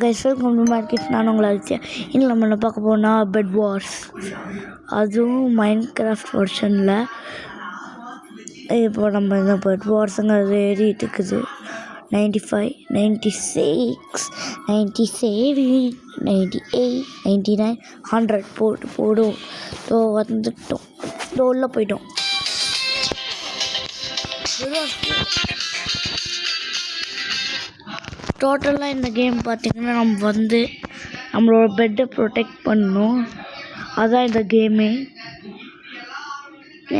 Guys welcome to market. நான் உங்களை வச்சேன். இன்னும் நம்ம என்ன பார்க்க போனால் பெட் வார்ஸ், அதுவும் மைண்ட் கிராஃப்ட் வெர்ஷனில். இப்போ நம்ம இந்த பெட் வார்ஸுங்கிறது ஏறிட்டு இருக்குது. 95, 96, 97, 98, 99, 100 போடும். ஸோ வந்துட்டோம், உள்ளே போயிட்டோம். டோட்டலாக இந்த கேம் பார்த்திங்கன்னா நம்ம வந்து நம்மளோட பெட்டை ப்ரொடெக்ட் பண்ணணும். அதுதான் இந்த கேமே.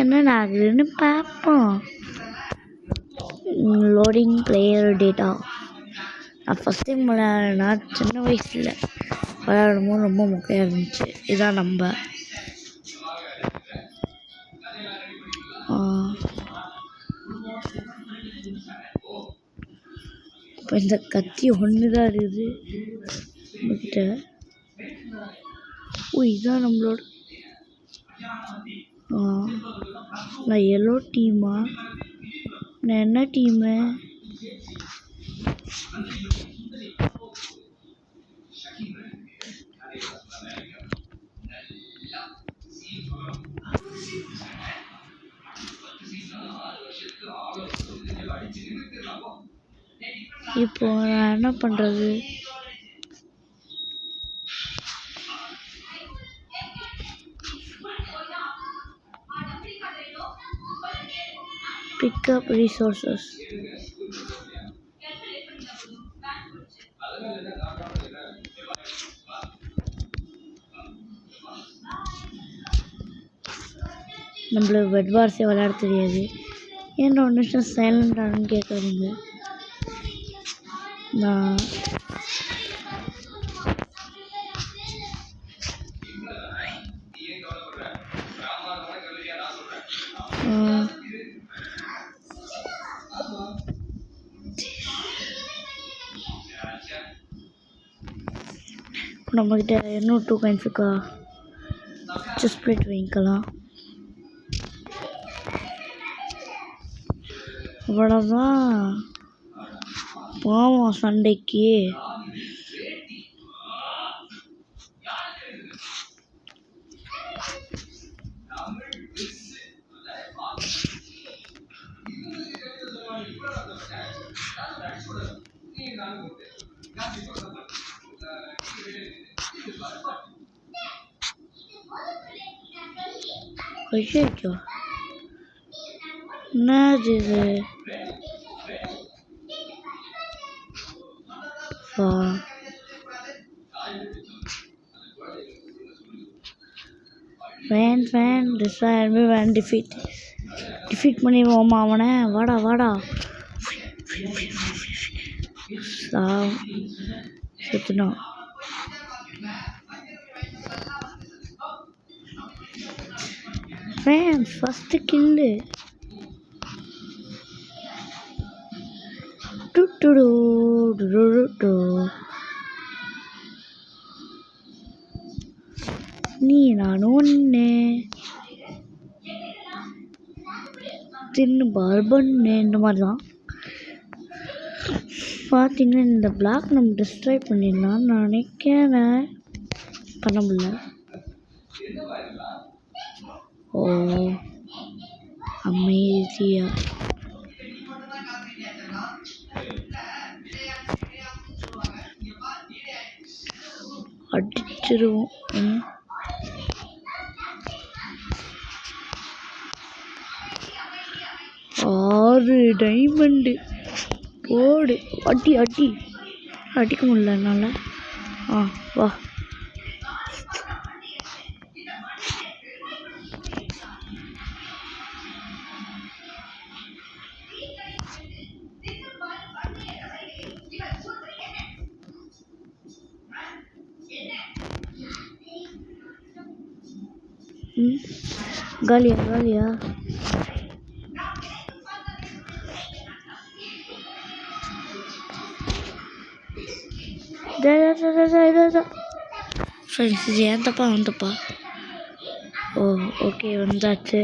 என்ன ஆகுதுன்னு பார்ப்போம். Loading player data. நான் ஃபஸ்ட் டைம் விளையாடினா சின்ன வயசில் விளையாடும்போது ரொம்ப மொக்கையாக இருந்துச்சு. இதுதான் நம்ம இப்போ இந்த கத்தி ஒன்று தான் இருக்குது நம்மக்கிட்ட. இதுதான் நம்மளோட நான் எல்லோ டீமா? நான் என்ன டீமு? இப்போ நான் என்ன பண்ணுறது? Pick up resources. நம்மளுக்கு பெட் வார்ஸே விளையாட தெரியாது. ஏன்னா ஒரு நிமிஷம் சைலண்டானு கேட்காதீங்க. நான் நம்மக்கிட்ட இன்னும் 2 coins இருக்கா? செஸ் பிளேட் வாங்கிக்கலாம். அவ்வளோதான். போவோம் சண்டைக்கு. ஐயோ, என்னது இது? டிஃபீட் பண்ணிடுவோமா அவனை? வாடா செத்துனா. ஃபஸ்ட்டு கில்லு. நீ நானும் ஒன்று தின்னு பார்பன்னு இந்த மாதிரி தான் பார்த்தீங்கன்னா. இந்த பிளாக் நம்ம டிஸ்ட்ராய் பண்ணிடலாம்னு நான் நினைக்கிறேன். பண்ண முடியல. ஓ அமைதியா அடிச்சிருவோம். 6 டைமண்டு போடு. அடிக்க முடியல என்னால். வா. காலியா ஃப்ரெண்ட்ஸ், இது ஏன் தப்பா? ஓகே வந்தாச்சு.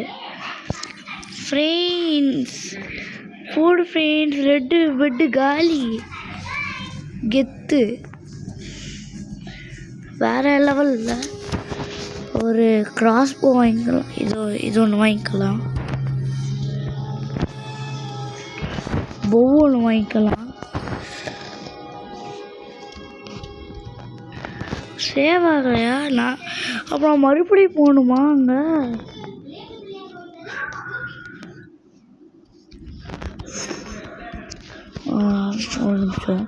ஃப்ரெண்ட்ஸ் போடு ஃப்ரெண்ட்ஸ். ரெட்டு பெட்டு காலி. கெத்து. வேறு லெவலில் ஒரு கிராஸ் போ வாங்கிக்கலாம். இது ஒன்று வாங்கிக்கலாம். ஒன்று வாங்கிக்கலாம். சேவ் ஆகலையா? நான் அப்புறம் மறுபடியும் போகணுமா அங்கே? ஒரு நிமிஷம்.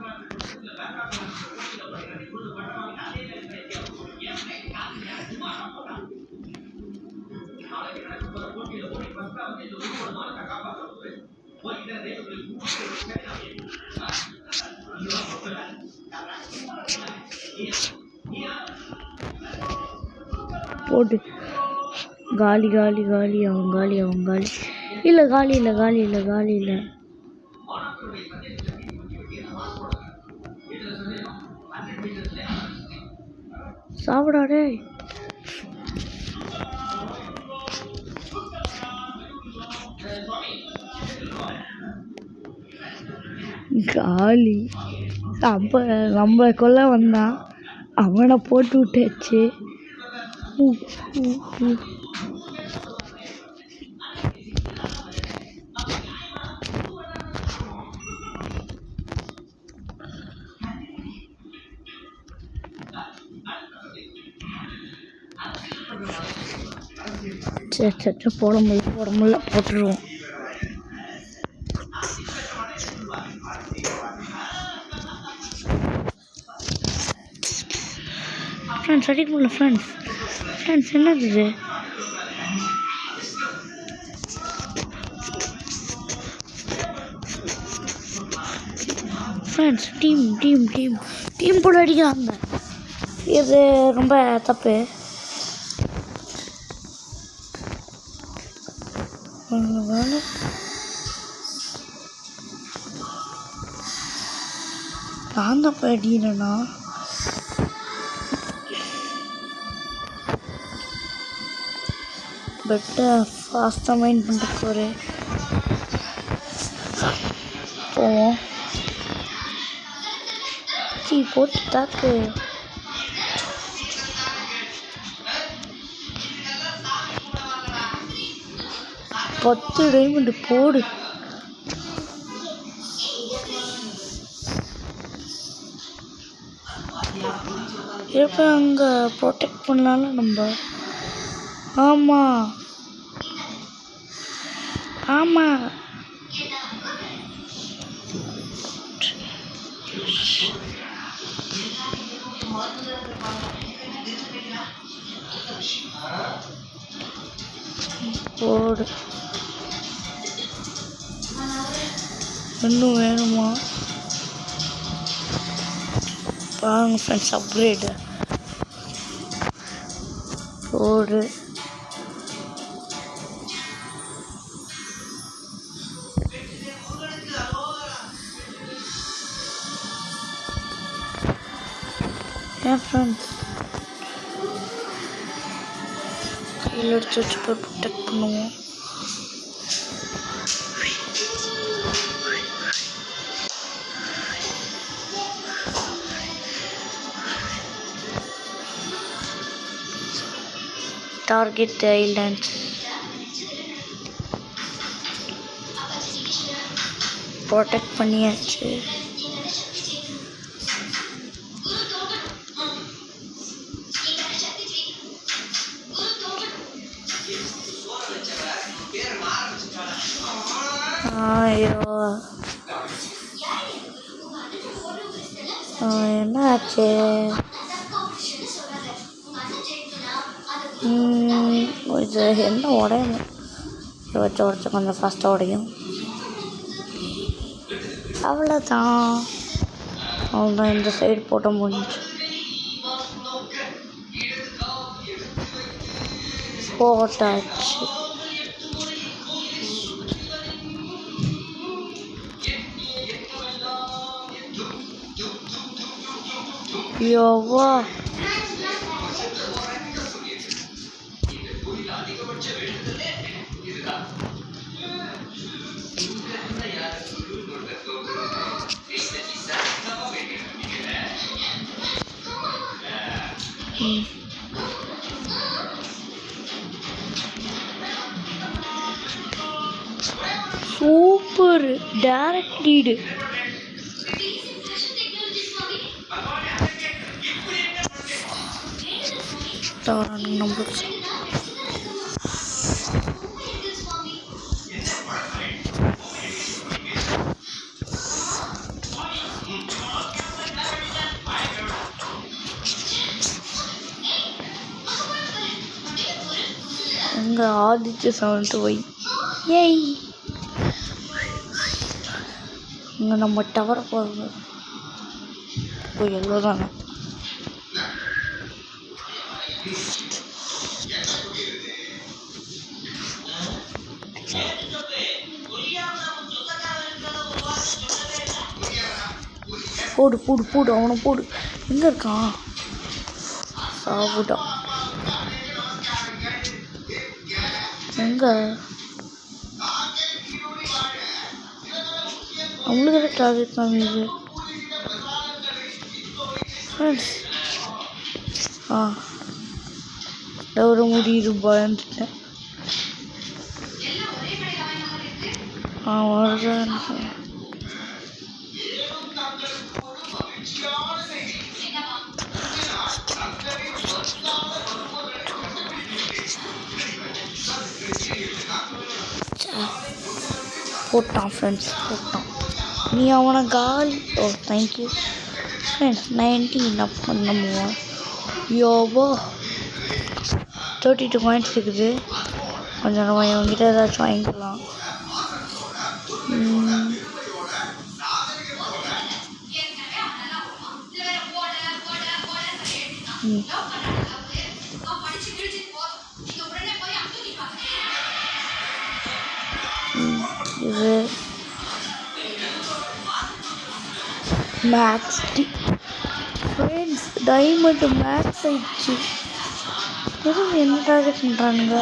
போட்டு காலி காலி காலி அவன் காலி இல்லை காலி இல்லை. சாப்பிடாடே. காலி. அப்போ நம்ம கொல்ல வந்தான், அவனை போட்டு விட்டாச்சு. சரி போட முடியல போட்டுருவோம். ஃப்ரெண்ட்ஸ் அடிக்க முடியல. ஃப்ரெண்ட்ஸ் என்னது இது? ஃப்ரெண்ட்ஸ் டீம் போட அடிக்கிறாங்க. இது ரொம்ப தப்பு. நான் தான் போய் அடிக்கிறேன்னா பெட்டர் ஃபாஸ்ட்டாக மைண்ட் பண்ணிட்டு போகிறேன். போவோம். போட்டு தாக்கு. பத்து டைமண்ட் போடு. எப்போ அங்கே ப்ரொடெக்ட் பண்ணலாம்ல நம்ம. ஆமாம் போடு. இன்னும் வேணுமா பாருங்க ஃப்ரெண்ட்ஸ். அப்கிரேடு போடு. ஏன் ஃப்ரெண்ட்ஸ் கையில் எடுத்து வச்சு போய் ப்ரொடெக்ட் பண்ணுவோம். டார்கெட் தி ஐலண்ட்ஸ். ப்ரொடெக்ட் பண்ணியாச்சு. ஐயோ என்ன ஆச்சு? இது என்ன உடையணும்? இதை வச்சு கொஞ்சம் ஃபாஸ்ட்டாக உடையும். அவ்வளோதான். இந்த சைடு போட்ட முடிஞ்சு போட்டாச்சு. யோவா சூப்பர் டைரக்ட் லீடு. நம்மளுக்கு எங்க ஆதித்ய சவுண்ட் போய் ஏய் இங்கே நம்ம டவரை போகிறது இப்போ எல்லோ தானே. போடு போடு போடு அவனை போடு. எங்கே இருக்கான்? சாப்பிட்டான். எங்க அவங்களுக்கு டார்கெட் காமிது. ஒரு முடிவு பயந்துட்டேன். வருதான் போட்டான் ஃப்ரெண்ட்ஸ் போட்டான். நீ அவனை காலி. ஓ தேங்க்யூ ஃப்ரெண்ட்ஸ். 19 அப்போ நம்ம யோபோ 32 பாயிண்ட்ஸ் இருக்குது. கொஞ்சம் நம்ம இவங்ககிட்ட ஏதாச்சும் வாங்கிக்கலாம். இது மேக்ஸ் ஃப்ரெண்ட்ஸ் டைமண்ட் மேக்ஸ் ஆயிடுச்சு. எதுவும் என்ன டார்கெட் பண்ணுறானுங்க?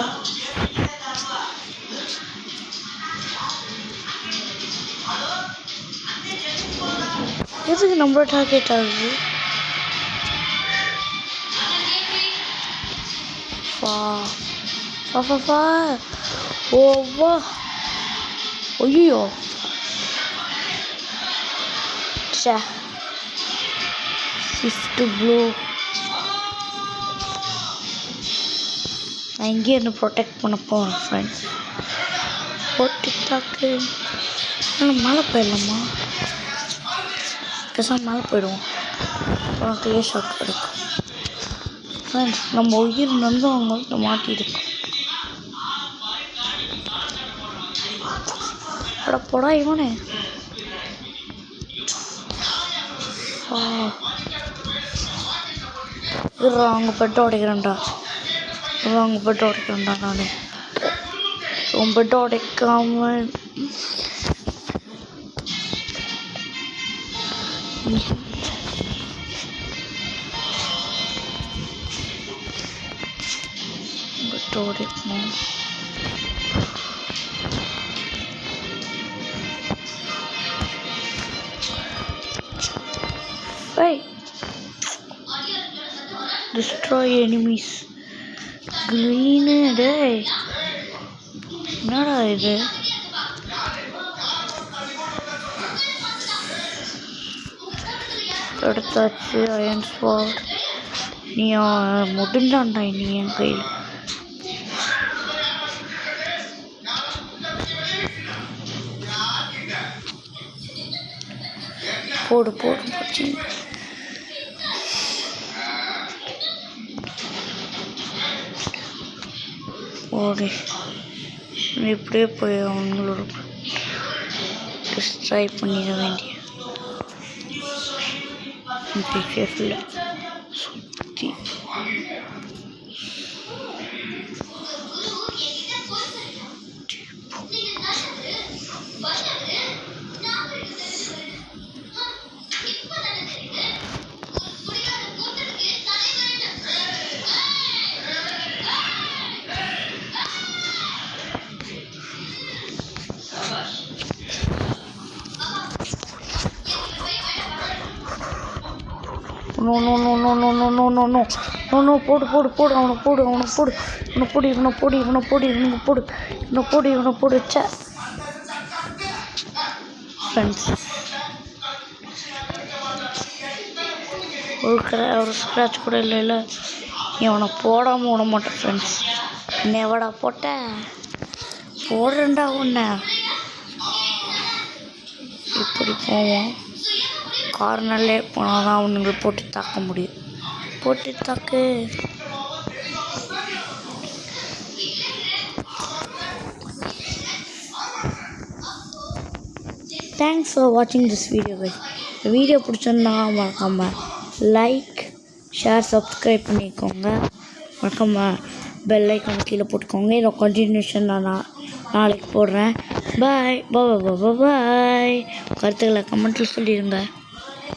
எதுக்கு நம்மளோட டார்கெட் ஆகுது? ஓவா ஐயோ ஸ்விஃப்ட் ப்ளூ. நான் இங்கே இருந்து ப்ரொடெக்ட் பண்ண போகிறேன் ஃப்ரெண்ட்ஸ். போட்டுட்டாக்கு மேலே போயிடலாமா? பேசாமல் மேலே போயிடுவோம். அப்புறம் கிளியர் ஷாட் கிடைக்கும் ஃப்ரெண்ட்ஸ். நம்ம உயிர் வந்து அவங்கள்ட்ட மாட்டியிருக்கோம். அட போடா இவனே. அவங்க பெட்டை உடைக்கிறேன்டா. அவங்க பெட்டை உடைக்கிறேன்டா. நான் உன் பெட்டை உடைக்காம பெட்டை உடைக்கணும். Destroy enemies. Green day. என்னடா இது? எடுத்தாச்சு அயன் ஸ்வார்ட். நீ முடிஞ்சான்டா நீ என் கையில். போடு போடு போச்சு. ஓகே இப்படியே போய் அவங்களோட டிஸ்ட்ரை பண்ணிட வேண்டிய சேஃபில் சுற்றி no no no no no no no no no no no போடு போடு போடு அவனை போடு அவனை போடு இவனை போடு இவனை போடு இவனை போடு இவனை போடு இவனை போடு இவனை போடு சே ஃப்ரெண்ட்ஸ் ஒரு ஸ்க்ராட்ச் கூட இல்லை இவனை போடாமல் விட மாட்டேன் ஃப்ரெண்ட்ஸ் நெவடா போட்டேன் போடுறேன்டா ஒன்று இப்படி போவோம் கார்னர்லே போனால் தான் அவனுங்களை போட்டு தாக்க முடியும் போட்டு தாக்கு தேங்க்ஸ் ஃபார் வாட்சிங் திஸ் வீடியோ கைஸ் வீடியோ பிடிச்சிருந்தா மறக்காமல் லைக் ஷேர் சப்ஸ்கிரைப் பண்ணிக்கோங்க மறக்காமல் பெல் ஐக்கான் கீழே போட்டுக்கோங்க இதை கண்டினியூஷன் நான் நாளைக்கு போடுறேன் பாய் பாய் பாய் பாய் கருத்துக்களை கமெண்ட்டில் சொல்லிடுங்க